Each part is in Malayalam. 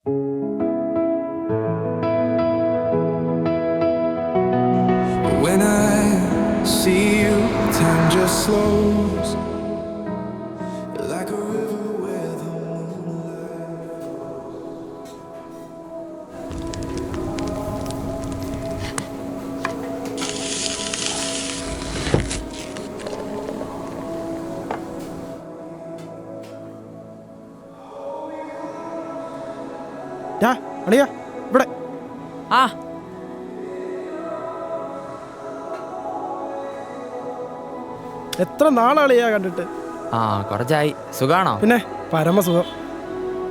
When I see you, time just slows like a river where the moonlight flows. അളിയാ ഇവിടെ ആ എത്ര നാളാളിയാ കണ്ടിട്ട്? ആ കുറച്ചായി. സുഖാണോ? പിന്നെ പരമസുഖം.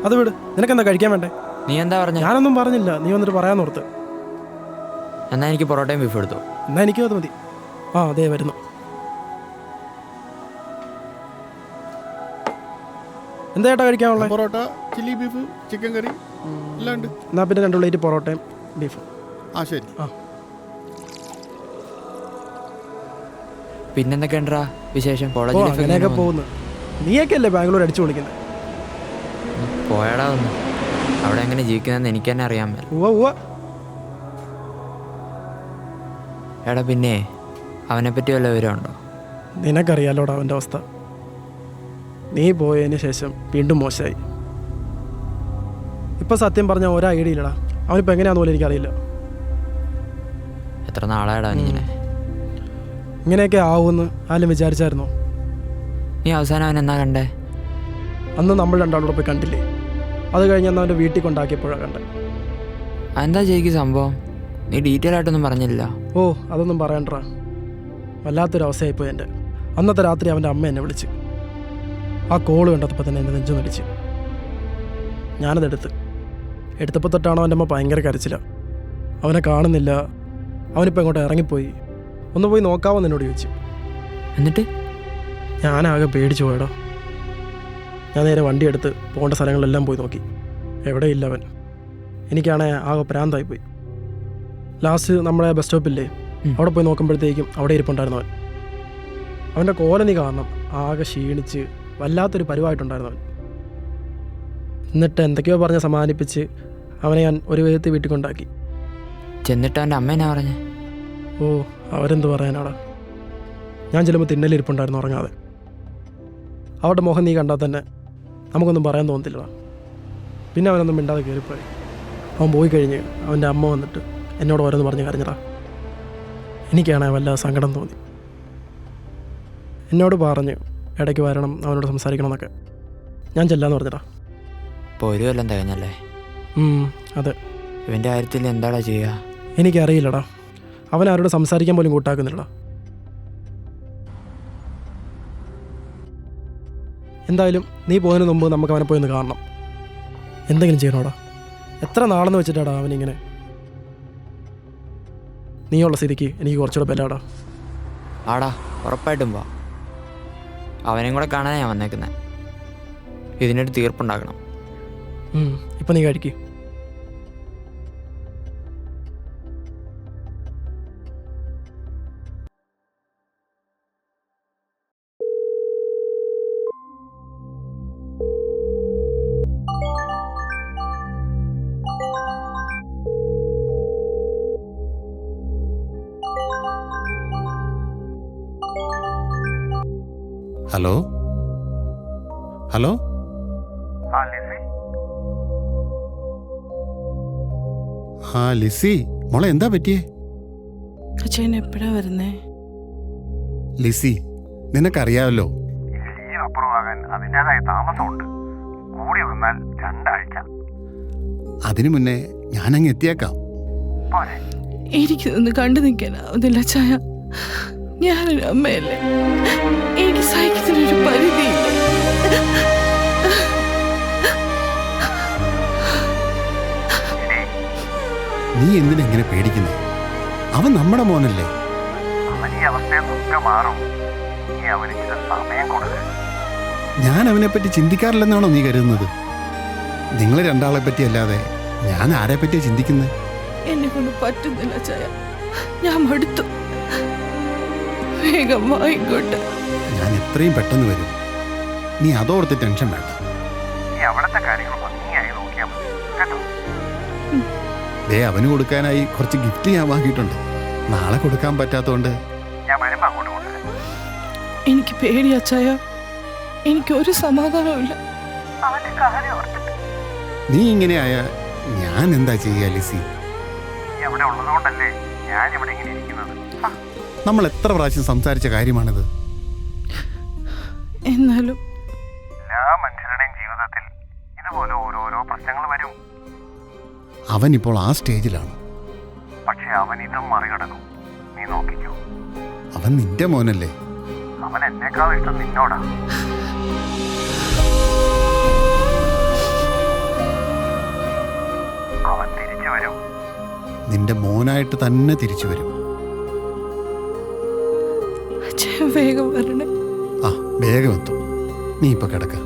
അത് വിട്, നിനക്കെന്താ കഴിക്കാൻ വേണ്ടേ? നീ എന്താ പറഞ്ഞ? ഞാനൊന്നും പറഞ്ഞില്ല, നീ വന്നിട്ട് പറയാന്നോർത്ത്. എന്നാ എനിക്ക് പൊറോട്ടയും ബീഫ് എടുത്തു. എന്നാ എനിക്കും അത് മതി. ആ അതെ വരുന്നു. എന്താ ചേട്ടാ കഴിക്കാനുള്ളത്? പൊറോട്ട, ചില്ലി ബീഫ്, ചിക്കൻ കറി എല്ലാം ഉണ്ട്. എന്നാ പിന്നെ 2 പ്ലേറ്റ് പൊറോട്ടയും ബീഫും. ആ ശരി. ആ പിന്നെന്തൊക്കെയുണ്ടാ വിശേഷം? കോളേജ് ലൈഫ് അങ്ങനെയൊക്കെ പോകുന്നു. നീയൊക്കെ അല്ലേ ബാംഗ്ലൂർ അടിച്ചു വിളിക്കുന്നത്? പോയടാ ഒന്ന്. അവിടെ എങ്ങനെ ജീവിക്കുന്നതെന്ന് എനിക്ക് തന്നെ അറിയാൻ മേല. ഉവ്വ. എടാ പിന്നെ അവനെപ്പറ്റി വല്ല വിവരമുണ്ടോ? നിനക്കറിയാലോടാ അവൻ്റെ അവസ്ഥ. നീ പോയതിന് ശേഷം വീണ്ടും മോശമായി. ഇപ്പം സത്യം പറഞ്ഞാൽ ഒരു ഐഡിയ ഇല്ലടാ. അവനിപ്പോൾ എങ്ങനെയാണെന്ന് പോലും എനിക്കറിയില്ല. എത്ര നാളായടാ അവനിങ്ങനെ? ഇങ്ങനെയൊക്കെ ആവുമെന്ന് ആരും വിചാരിച്ചായിരുന്നോ? നീ അവസാനം അവൻ എന്നാ കണ്ടേ? അന്ന് നമ്മൾ രണ്ടാളൂടെ പോയി കണ്ടില്ലേ? അത് കഴിഞ്ഞ് അന്ന് അവൻ്റെ വീട്ടിൽ കൊണ്ടാക്കിയപ്പോഴാണ് കണ്ടത്. എന്താ ചെയ്യിക്ക് സംഭവം? നീ ഡീറ്റെയിൽ ആയിട്ടൊന്നും പറഞ്ഞില്ല. ഓ അതൊന്നും പറയണ്ടാ. വല്ലാത്തൊരു അവസ്ഥയായിപ്പോയി എൻ്റെ. അന്നത്തെ രാത്രി അവൻ്റെ അമ്മ എന്നെ വിളിച്ച്. ആ കോള് കണ്ടപ്പോൾ തന്നെ എൻ്റെ നെഞ്ചു വലിച്ച്. എടുത്തപ്പോൾ തൊട്ടാണോ എൻ്റെ അമ്മ ഭയങ്കര കരച്ചില്ല. അവനെ കാണുന്നില്ല, അവനിപ്പോൾ എങ്ങോട്ട് ഇറങ്ങിപ്പോയി, ഒന്ന് പോയി നോക്കാവോ എന്നോട് ചോദിച്ചു. എന്നിട്ട് ഞാനാകെ പേടിച്ചു പോയടോ. ഞാൻ നേരെ വണ്ടി എടുത്ത് പോകേണ്ട സ്ഥലങ്ങളിലെല്ലാം പോയി നോക്കി. എവിടെയില്ല അവൻ. എനിക്കാണെ ആകെ പ്രാന്തായിപ്പോയി. ലാസ്റ്റ് നമ്മുടെ ബസ് സ്റ്റോപ്പില്ലേ, അവിടെ പോയി നോക്കുമ്പോഴത്തേക്കും അവിടെ ഇരിപ്പുണ്ടായിരുന്നു അവൻ. അവൻ്റെ കോലനി കാരണം ആകെ ക്ഷീണിച്ച് വല്ലാത്തൊരു പരുവായിട്ടുണ്ടായിരുന്നു അവൻ. എന്നിട്ട് എന്തൊക്കെയോ പറഞ്ഞ് സമാധാനിപ്പിച്ച് അവനെ ഞാൻ ഒരു വിധത്തിൽ വീട്ടിൽ കൊണ്ടാക്കി. ചെന്നിട്ട് അവൻ്റെ അമ്മ എന്നാ പറഞ്ഞേ? ഓ അവരെന്ത് പറയാനാടാ. ഞാൻ ചെല്ലുമ്പോൾ തിന്നലിരിപ്പുണ്ടായിരുന്നു ഉറങ്ങാതെ. അവരുടെ മുഖം നീ കണ്ടാൽ തന്നെ നമുക്കൊന്നും പറയാൻ തോന്നത്തില്ലടാ. പിന്നെ അവനൊന്നും മിണ്ടാതെ കയറിപ്പോയി. അവൻ പോയി കഴിഞ്ഞ് അവൻ്റെ അമ്മ വന്നിട്ട് എന്നോട് ഓരോന്ന് പറഞ്ഞ് കരഞ്ഞടാ. എനിക്കാണെങ്കിൽ വല്ലാതെ സങ്കടം തോന്നി. എന്നോട് പറഞ്ഞ് ഇടയ്ക്ക് വരണം, അവനോട് സംസാരിക്കണം എന്നൊക്കെ. ഞാൻ ചെല്ലാന്ന് പറഞ്ഞടാ. ഇപ്പോൾ ഒരു കൊല്ലം തികഞ്ഞല്ലേ? അതെ. ഇവൻ്റെ കാര്യത്തിൽ എന്താടാ ചെയ്യുക? എനിക്കറിയില്ലടാ. അവൻ ആരോട് സംസാരിക്കാൻ പോലും കൂട്ടാക്കുന്നില്ലടാ. എന്തായാലും നീ പോയതിന് മുമ്പ് നമുക്ക് അവനെ പോയി ഒന്ന് കാണണം. എന്തെങ്കിലും ചെയ്യണോടാ. എത്ര നാളെന്ന് വെച്ചിട്ടാടാ അവനിങ്ങനെ. നീയുള്ള സ്ഥിതിക്ക് എനിക്ക് കുറച്ചുകൂടെ ബലാടാ. ആടാ ഉറപ്പായിട്ടും വാ. അവനെയും കൂടെ കാണാനാണ് ഞാൻ വന്നേക്കുന്നത്. ഇതിനൊരു തീർപ്പുണ്ടാക്കണം. ഇപ്പം നീ കഴിക്ക്. Hello hello. ആ ലിസി മോളെ, എന്താ പറ്റിയേ? അച്ഛൻ എപ്പോഴാ വരുന്നേ? ലിസി നിനക്കറിയാമല്ലോ, അതിൻ്റെതായ താമസമുണ്ട്. കൂടി വന്നാൽ 2 ആഴ്ച. അതിനു മുന്നേ ഞാനങ്ങ് എത്തിയേക്കാം. എനിക്കിതൊന്ന് കണ്ടു നിൽക്കാനാവുന്നില്ല ചായ. ഞാനൊരു അമ്മയല്ലേ, എനിക്ക് സഹിക്കുന്നതിനൊരു പരിധിയില്ല. നീ എന്തിനെങ്ങനെ പേടിക്കുന്നേ? അവൻ നമ്മുടെ മോനല്ലേ. അവൻ ഈ അവസ്ഥയൊക്കെ മാറും. നീ അവന് ചില സമയം കൊടുക്കുക. ഞാൻ അവനെപ്പറ്റി ചിന്തിക്കാറില്ലെന്നാണോ നീ കരുതുന്നത്? നിങ്ങൾ രണ്ടാളെ പറ്റി അല്ലാതെ ഞാൻ ആരെ പറ്റിയാ ചിന്തിക്കുന്നത്? എന്നെ കൊണ്ട് പറ്റുന്നില്ല ചായ, ഞാൻ മടുത്തു. വേഗം വായിക്കോട്ടെ. ഞാൻ എത്രയും പെട്ടെന്ന് വരും. നീ അതോർത്ത് ടെൻഷൻ വേണ്ട. നീ അവിടെ ഇവിടുത്തെ കാര്യങ്ങൾ ഭംഗിയായി നോക്കിയാൽ മതി കേട്ടോ. അവന് കൊടുക്കാനായി കുറച്ച് ഗിഫ്റ്റ് ഞാൻ വാങ്ങിയിട്ടുണ്ട്. നാളെ കൊടുക്കാൻ പറ്റാത്തതുകൊണ്ട് ഞാൻ വരുമ്പോ അങ്ങോട്ട് കൊണ്ടുവരാം. എനിക്ക് പേടി അച്ചായ, എനിക്കൊരു സമാധാനവും ഇല്ല. അവന്റെ കാര്യം ഓർത്തിട്ട് നീ ഇങ്ങനെയായ ഞാൻ എന്താ ചെയ്യുക ലിസി? നീ അവിടെ ഉള്ളതുകൊണ്ടല്ലേ ഞാൻ ഇവിടെ ഇങ്ങനെ ഇരിക്കുന്നത്. നമ്മൾ എത്ര പ്രാവശ്യം സംസാരിച്ച കാര്യമാണിത്. എന്നാലും എല്ലാ മനുഷ്യരുടെയും ജീവിതത്തിൽ ഇതുപോലെ ഓരോരോ പ്രശ്നങ്ങൾ വരും. അവൻ ഇപ്പോൾ ആ സ്റ്റേജിലാണ്. പക്ഷെ അവൻ ഇതും മറികടക്കും. നീ നോക്കിക്കോ. അവൻ നിന്റെ മോനല്ലേ? അവൻ എന്നെക്കാൾ ഇഷ്ടം നിന്നോടാ. അവൻ തിരിച്ചു വരും. നിന്റെ മോനായിട്ട് തന്നെ തിരിച്ചു വരും. അച്ചായ വേഗം വരണേ. ആ, വേഗം എത്തും. നീ ഇപ്പൊ കിടക്ക.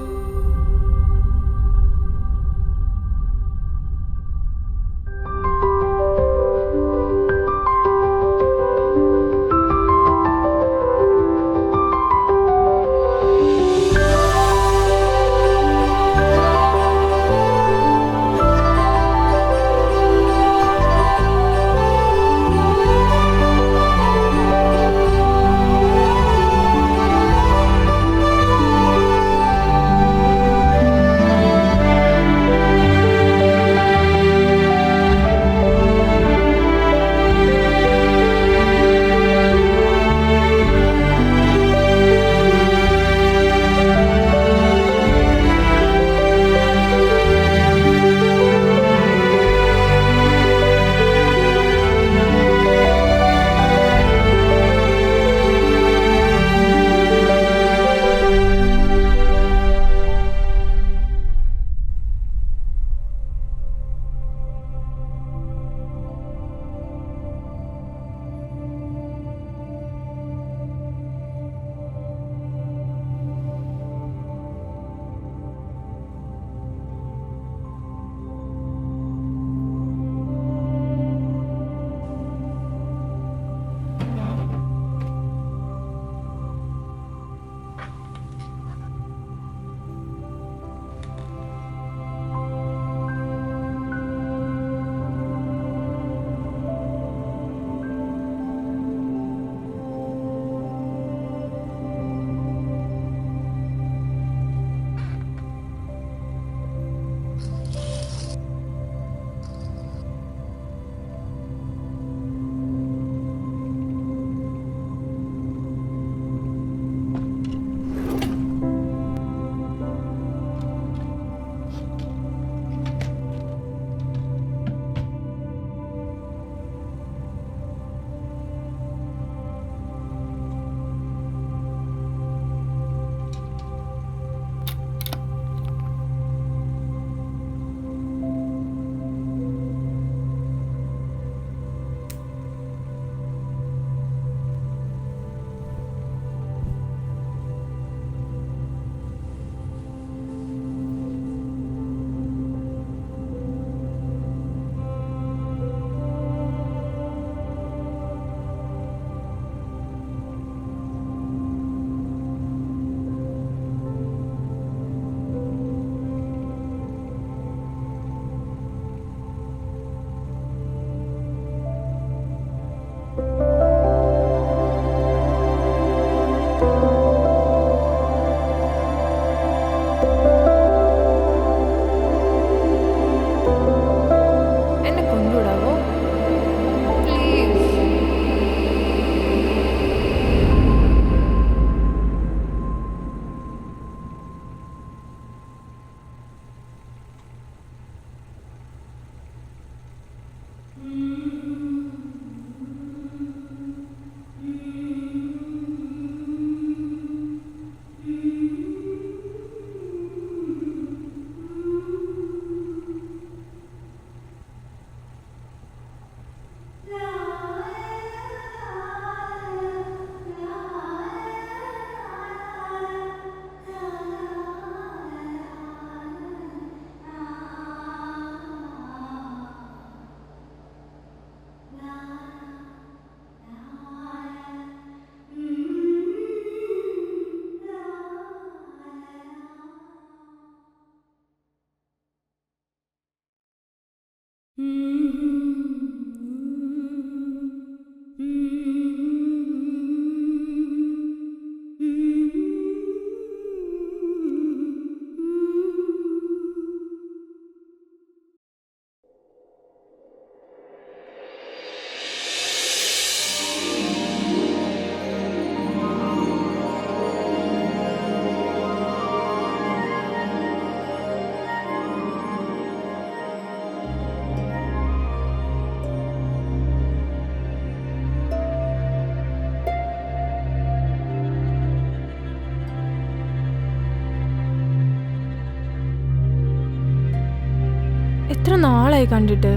എത്ര നാളായി കണ്ടിട്ട്.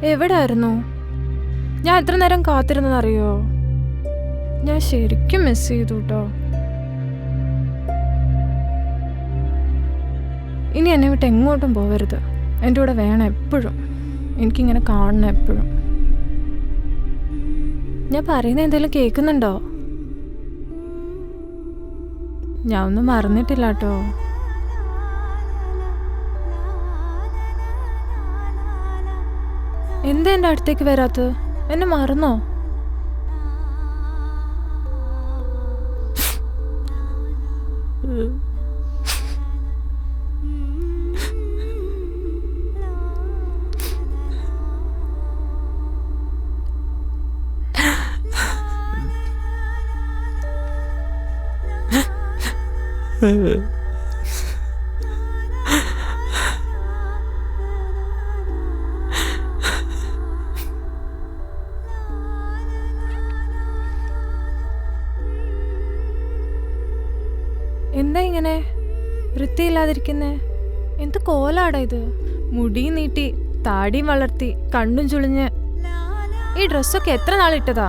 എവിടായിരുന്നു? ഞാൻ എത്ര നേരം കാത്തിരുന്നതറിയോ? ഞാൻ ശരിക്കും മിസ് ചെയ്തു കേട്ടോ. ഇനി എന്നെ വിട്ട് എങ്ങോട്ടും പോവരുത്. എൻ്റെ കൂടെ വേണം എപ്പോഴും. എനിക്കിങ്ങനെ കാണണം എപ്പോഴും. ഞാൻ പറയുന്ന എന്തെങ്കിലും കേൾക്കുന്നുണ്ടോ? ഞാൻ ഒന്നും മറന്നിട്ടില്ല കേട്ടോ. എന്താ എൻ്റെ അടുത്തേക്ക് വരാത്തത്? എന്നെ മറന്നോ? എന്താ ഇങ്ങനെ വൃത്തിയില്ലാതിരിക്കുന്നേ? എന്ത് കോലാടാ ഇത്? മുടിയും നീട്ടി, താടിയും വളർത്തി, കണ്ണും ചുളിഞ്ഞ്. ഈ ഡ്രസ്സൊക്കെ എത്ര നാളിട്ടതാ?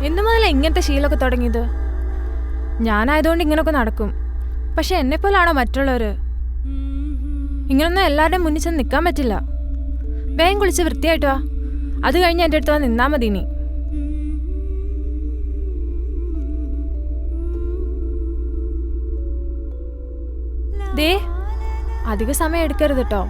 എന്നു മുതലാ ഇങ്ങനത്തെ ശീലമൊക്കെ തുടങ്ങിയത്? ഞാനായതുകൊണ്ട് ഇങ്ങനെയൊക്കെ നടക്കും. പക്ഷെ എന്നെപ്പോലാണോ മറ്റുള്ളവർ? ഇങ്ങനൊന്നും എല്ലാവരുടെയും മുന്നിൽ ചെന്ന് നിൽക്കാൻ പറ്റില്ല. വേഗം കുളിച്ച് വൃത്തിയായിട്ട് വാ. അത് കഴിഞ്ഞ് എൻ്റെ അടുത്ത് വന്ന് നിന്നാ മതി. ഇനി ദേ, അധിക സമയം എടുക്കരുത് കേട്ടോ.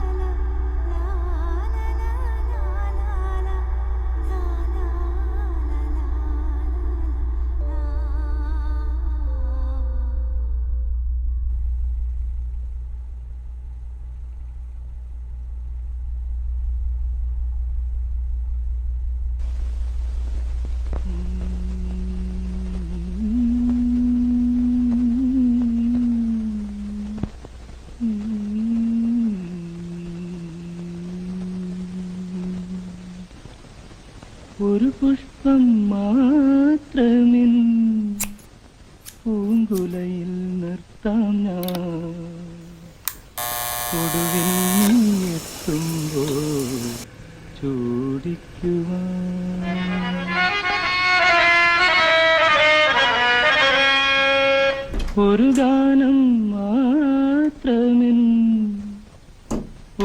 ഒരു പുഷ്പം മാത്രമിൻ പൂങ്കുലയിൽ നിർത്താം ഞാൻ. ഒടുവിൽ നീ എത്തുമ്പോൾ ചൂടിക്കുവാൻ. ഒരു ഗാനം മാത്രമിൻ,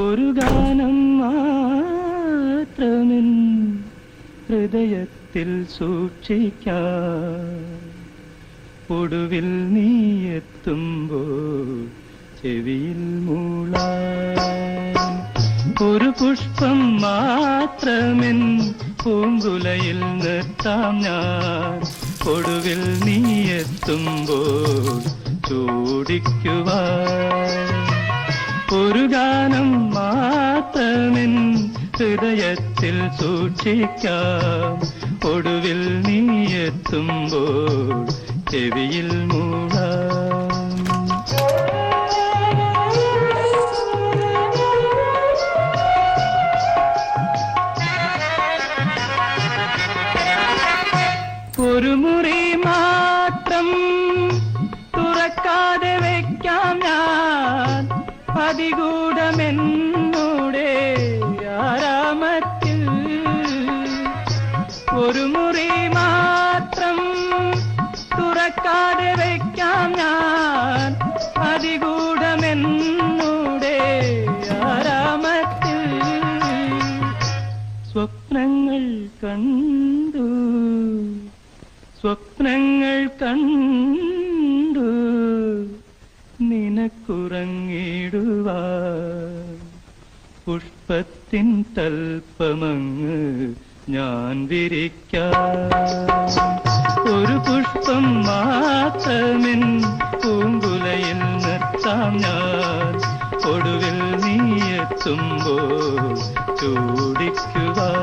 ഒരു ഗാനം മാത്രമിൻ ഹൃദയത്തിൽ സൂക്ഷിക്കാൻ. ഒടുവിൽ നീ എത്തുമ്പോൾ ചെവിയിൽ മൂളാൻ. ഒരു പുഷ്പം മാത്രമെൻ പൂങ്കുലയിൽ നിർത്താം ഞാൻ. ഒടുവിൽ നീ എത്തുമ്പോൾ ചൂടിക്കുവാൻ. ഒരു ഗാനം മാത്രമെൻ ഹൃദയത്തിൽ സൂക്ഷിക്കാം. ഒടുവിൽ നീ എത്തുമ്പോൾ ചെവിയിൽ മൂളാം. ഒരു മുറി മാത്രം തുറക്കാതെ വയ്ക്കാം ഞാൻ. അതികൂടമെന്നൂടെ ആരാമത്തിൽ. ഒരു മുറി മാത്രം തുറക്കാതെ വയ്ക്കാം ഞാൻ. അതികൂടമെന്നൂടെ ആരാമത്തിൽ. സ്വപ്നങ്ങൾ കണ്ടു, സ്വപ്നങ്ങൾ കണ്ടു നിനക്കുറങ്ങിടുവാൻ. പുഷ്പത്തിൻ തൽപ്പമങ്ങ് ഞാൻ വിരിക്കാം. ഒരു പുഷ്പം മാത്രമെൻ പൂങ്കുലയിൽ നിർത്താം ഞാൻ. ഒടുവിൽ നീ എത്തുമ്പോൾ ചൂടിക്കുവാൻ.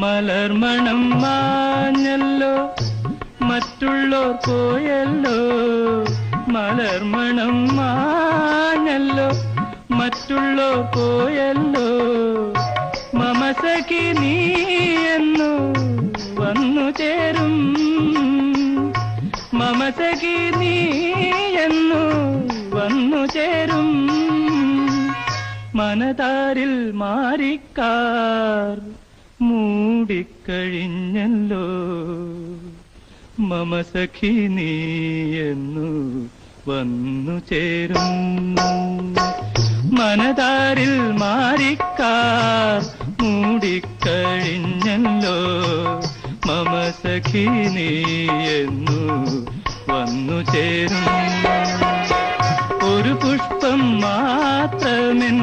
മലർമണം മാഞ്ഞല്ലോ മറ്റുള്ളോർ പോയല്ലോ. മലർമണം മാഞ്ഞല്ലോ മറ്റുള്ളോർ പോയല്ലോ. മമസഖി നീ എന്നു വന്നു ചേരും. മമസഖി നീ എന്നു വന്നു ചേരും. മനതാരിൽ മാറിക്കാർ മൂടിക്കഴിഞ്ഞല്ലോ. മമസഖി നീ എന്നു വന്നു ചേരും. മനതാരിൽ മാറിക്കാർ മൂടിക്കഴിഞ്ഞല്ലോ. മമസഖി നീ എന്നു വന്നു ചേരും. ഒരു പുഷ്പം മാത്രമെൻ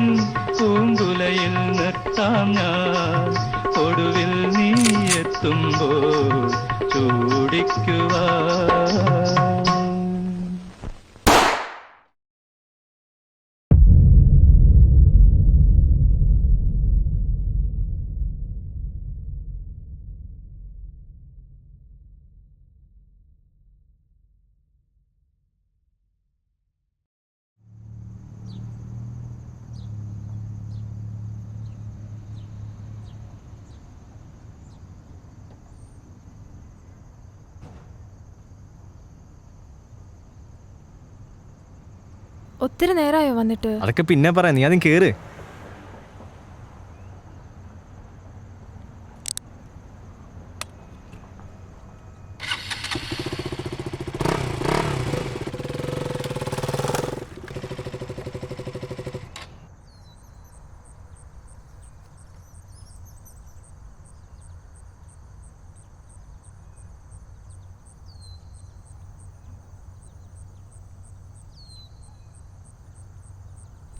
പൂങ്കുലയിൽ നിർത്താം ഞാൻ. ഒടുവിൽ നീ എത്തുമ്പോൾ ചൂടിക്കുവാൻ. ഒത്തിരി നേരമായോ വന്നിട്ട്? അതൊക്കെ പിന്നെ പറയാം, നീ ആദ്യം കേറ്.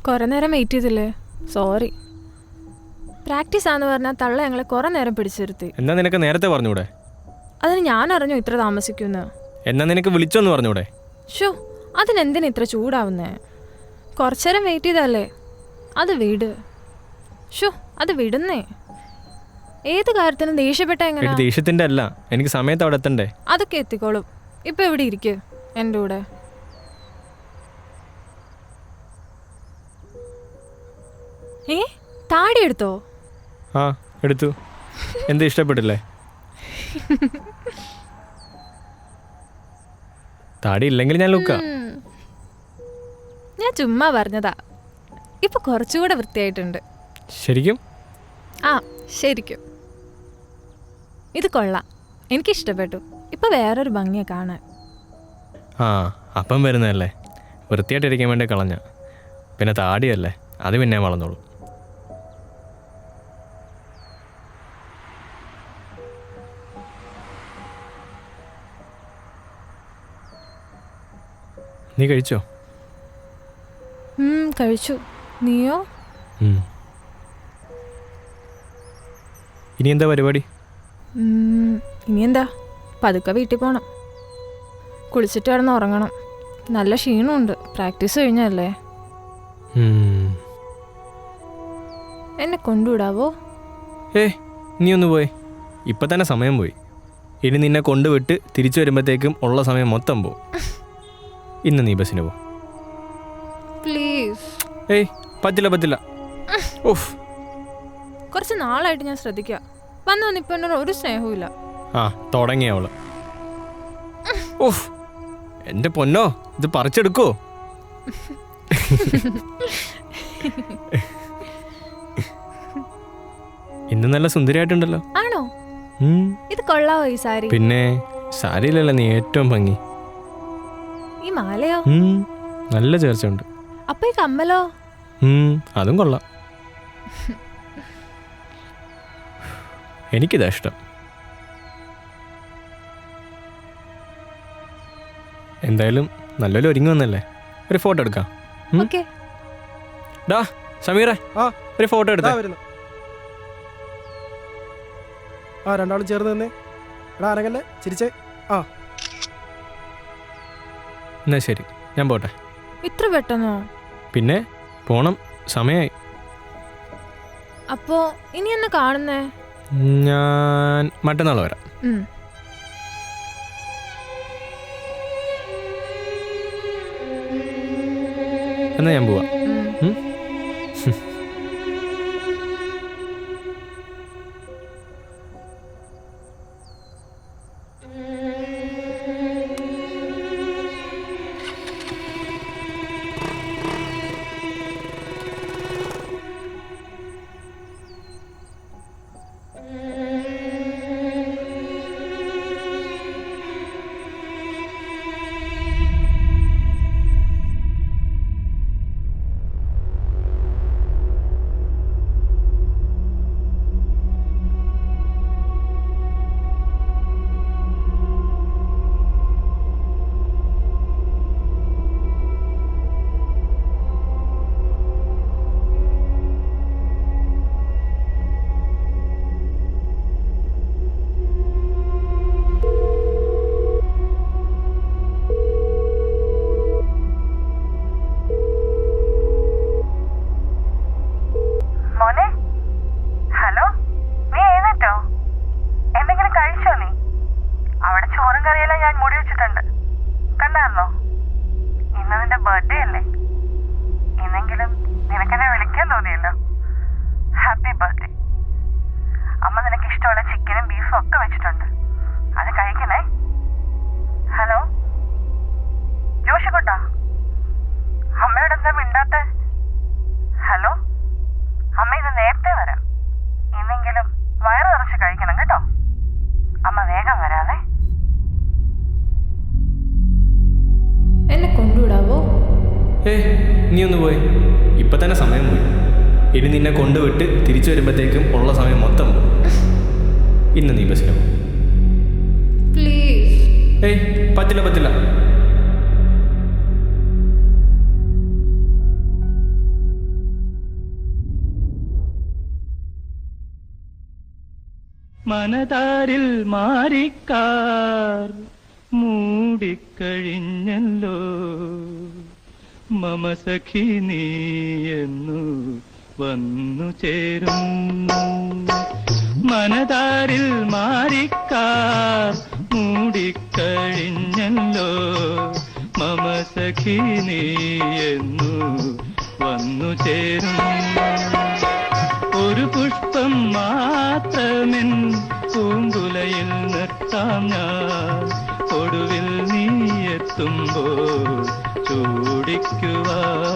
കുറെ നേരം വെയിറ്റ് ചെയ്തില്ലേ? സോറി. പ്രാക്ടീസ് ആണെന്ന് പറഞ്ഞാൽ തള്ള ഞങ്ങളെ കുറെ നേരം പിടിച്ചിരുത്തി. എന്നാ നിനക്ക് നേരത്തെ പറഞ്ഞൂടെ? അതിന് ഞാൻ അറിഞ്ഞു ഇത്ര താമസിക്കുന്നു. എന്നാ നിനക്ക് വിളിച്ചോന്ന് പറഞ്ഞൂടെ? ഷോ, അതിനെന്തിനാ ഇത്ര ചൂടാവുന്നേ? കുറച്ചേരം വെയിറ്റ് ചെയ്തല്ലേ, അത് വിട്. ഷോ, അത് വിടുന്നേ. ഏത് കാര്യത്തിനും ദേഷ്യപ്പെട്ട എങ്ങനെ? ദേഷ്യത്തിന്റെ അല്ല, എനിക്ക് സമയത്ത് അവിടെ എത്തണ്ടേ. അതൊക്കെ എത്തിക്കോളും. ഇപ്പൊ എവിടെ ഇരിക്കുക എൻ്റെ കൂടെ. താടി എടുത്തോ? ആ എടുത്തു. എന്താ ഇഷ്ടപ്പെട്ടില്ലേ? താടി ഇല്ലെങ്കിൽ ഞാൻ ലുക്ക. ഞാൻ ചുമ്മാ പറഞ്ഞതാ. ഇപ്പൊ കുറച്ചുകൂടെ വൃത്തിയായിട്ടുണ്ട്. ശരിക്കും? ആ ശരിക്കും. ഇത് കൊള്ളാം, എനിക്കിഷ്ടപ്പെട്ടു. ഇപ്പൊ വേറൊരു ഭംഗിയെ കാണാൻ. ആ അപ്പം വരുന്നതല്ലേ, വൃത്തിയായിട്ടിരിക്കാൻ വേണ്ടി കളഞ്ഞ. പിന്നെ താടിയല്ലേ, അത് പിന്നെ വളർന്നോളൂ. നീ കഴിച്ചോ? കഴിച്ചു. നീയോ? ഇനി എന്താ പരിപാടി? ഇനി എന്താ, പതുക്കെ വീട്ടിൽ പോകണം. കുളിച്ചിട്ട് കിടന്ന് ഉറങ്ങണം. നല്ല ക്ഷീണമുണ്ട്, പ്രാക്ടീസ് കഴിഞ്ഞല്ലേ. എന്നെ കൊണ്ടുവിടാവോ? നീ ഒന്ന് പോയി. ഇപ്പം തന്നെ സമയം പോയി. ഇനി നിന്നെ കൊണ്ടുവിട്ട് തിരിച്ചു വരുമ്പോഴത്തേക്കും ഉള്ള സമയം മൊത്തം പോവും. ഇന്ന് നീ ബസ്സിന് പോ പ്ലീസ്. പറ്റില്ല. ഓഫ്, കുറച്ച് നാളായിട്ട് ഞാൻ ശ്രദ്ധിക്കാം. വന്നു വന്നിപ്പോ എന്നോട് ഒരു സ്നേഹവും ഇല്ല. ആ തുടങ്ങി അവള്. ഓഫ്, എന്റെ പൊന്നോ, ഇത് പറിച്ചെടുക്കോ? ഇന്ന് നല്ല സുന്ദരിയായിട്ടുണ്ടല്ലോ. ആണോ? ഇത് കൊള്ളാവോ ഈ സാരി? പിന്നെ സാരിയിലല്ല നീ ഏറ്റവും ഭംഗി. ഈ മാലയോ? നല്ല ചേർച്ചയുണ്ട്. അപ്പൊ ഈ കമ്മലോ? അതും കൊള്ളാം. എനിക്കിതാ ഇഷ്ടം. എന്തായാലും നല്ലൊരു ഒരുങ്ങി വന്നല്ലേ, ഒരു ഫോട്ടോ എടുക്കാം. ഓക്കെ. ഡാ സമീറേ, ആ ഒരു ഫോട്ടോ എടുത്താ. വരുന്നു. ആ രണ്ടാളും ചേർന്ന് തന്നെ. എടാ അരങ്ങല്ലേ, ചിരിച്ചേ. ആ എന്നാ ശരി, ഞാൻ പോട്ടെ. ഇത്ര പെട്ടെന്നോ? പിന്നെ പോണം, സമയമായി. അപ്പോ ഇനി എന്നെ കാണുന്നേ? ഞാൻ മറ്റന്നാൾ വരാം. എന്നാ ഞാൻ പോവാ. മോനെ, ഹലോ, നീ എഴുന്നേറ്റോ? എന്തെങ്കിലും കഴിച്ചോ നീ? അവിടെ ചോറും കറിയെല്ലാം ഞാൻ മൂടി വെച്ചിട്ടുണ്ട്, കണ്ടായിരുന്നോ? ഇന്ന് നിന്റെ ബർത്ത്ഡേ അല്ലേ? ഇന്നെങ്കിലും നിനക്കെന്നെ വിളിക്കാൻ തോന്നിയല്ലോ. Happy birthday. അമ്മ നിനക്ക് ഇഷ്ടമുള്ള ചിക്കനും ബീഫും ഒക്കെ വെച്ചിട്ടുണ്ട്, അത് കഴിക്കണേ. ഹലോ ജോഷിക്കുട്ടാ, അമ്മയോട് എന്താ മിണ്ടാത്തെ? ഹലോ, അമ്മ ഇത് നേരത്തെ വരാം, ഇന്നെങ്കിലും വയറ് നിറച്ച് കഴിക്കണം കേട്ടോ. അമ്മ വേഗം വരാവേ. എന്നെ കൊണ്ടുവിടാവോ? നീ ഒന്ന് പോയി, ഇപ്പം തന്നെ സമയം പോയി. ഇനി നിന്നെ കൊണ്ടുവിട്ട് തിരിച്ചു വരുമ്പോഴത്തേക്കും ഉള്ള സമയം മൊത്തം പോകും. ഇന്ന് നീ ബസ്സിന് പോകും. പ്ലീസ്. പറ്റില്ല. മനതാരിൽ മാറിക്കാർ മൂടിക്കഴിഞ്ഞല്ലോ, മമ സഖി നീ എന്നു വന്നു ചേരും. മനതാരിൽ മാറിക്കാർ മൂടിക്കഴിഞ്ഞല്ലോ, മമ സഖി നീ എന്നു വന്നു ചേരും. ഒരു പുഷ്പം മാത്രമെൻ പൂങ്കുലയിൽ നിർത്താം ഞാൻ, ഒടുവിൽ നീ എത്തുമ്പോൾ ചൂടിക്കുവാൻ.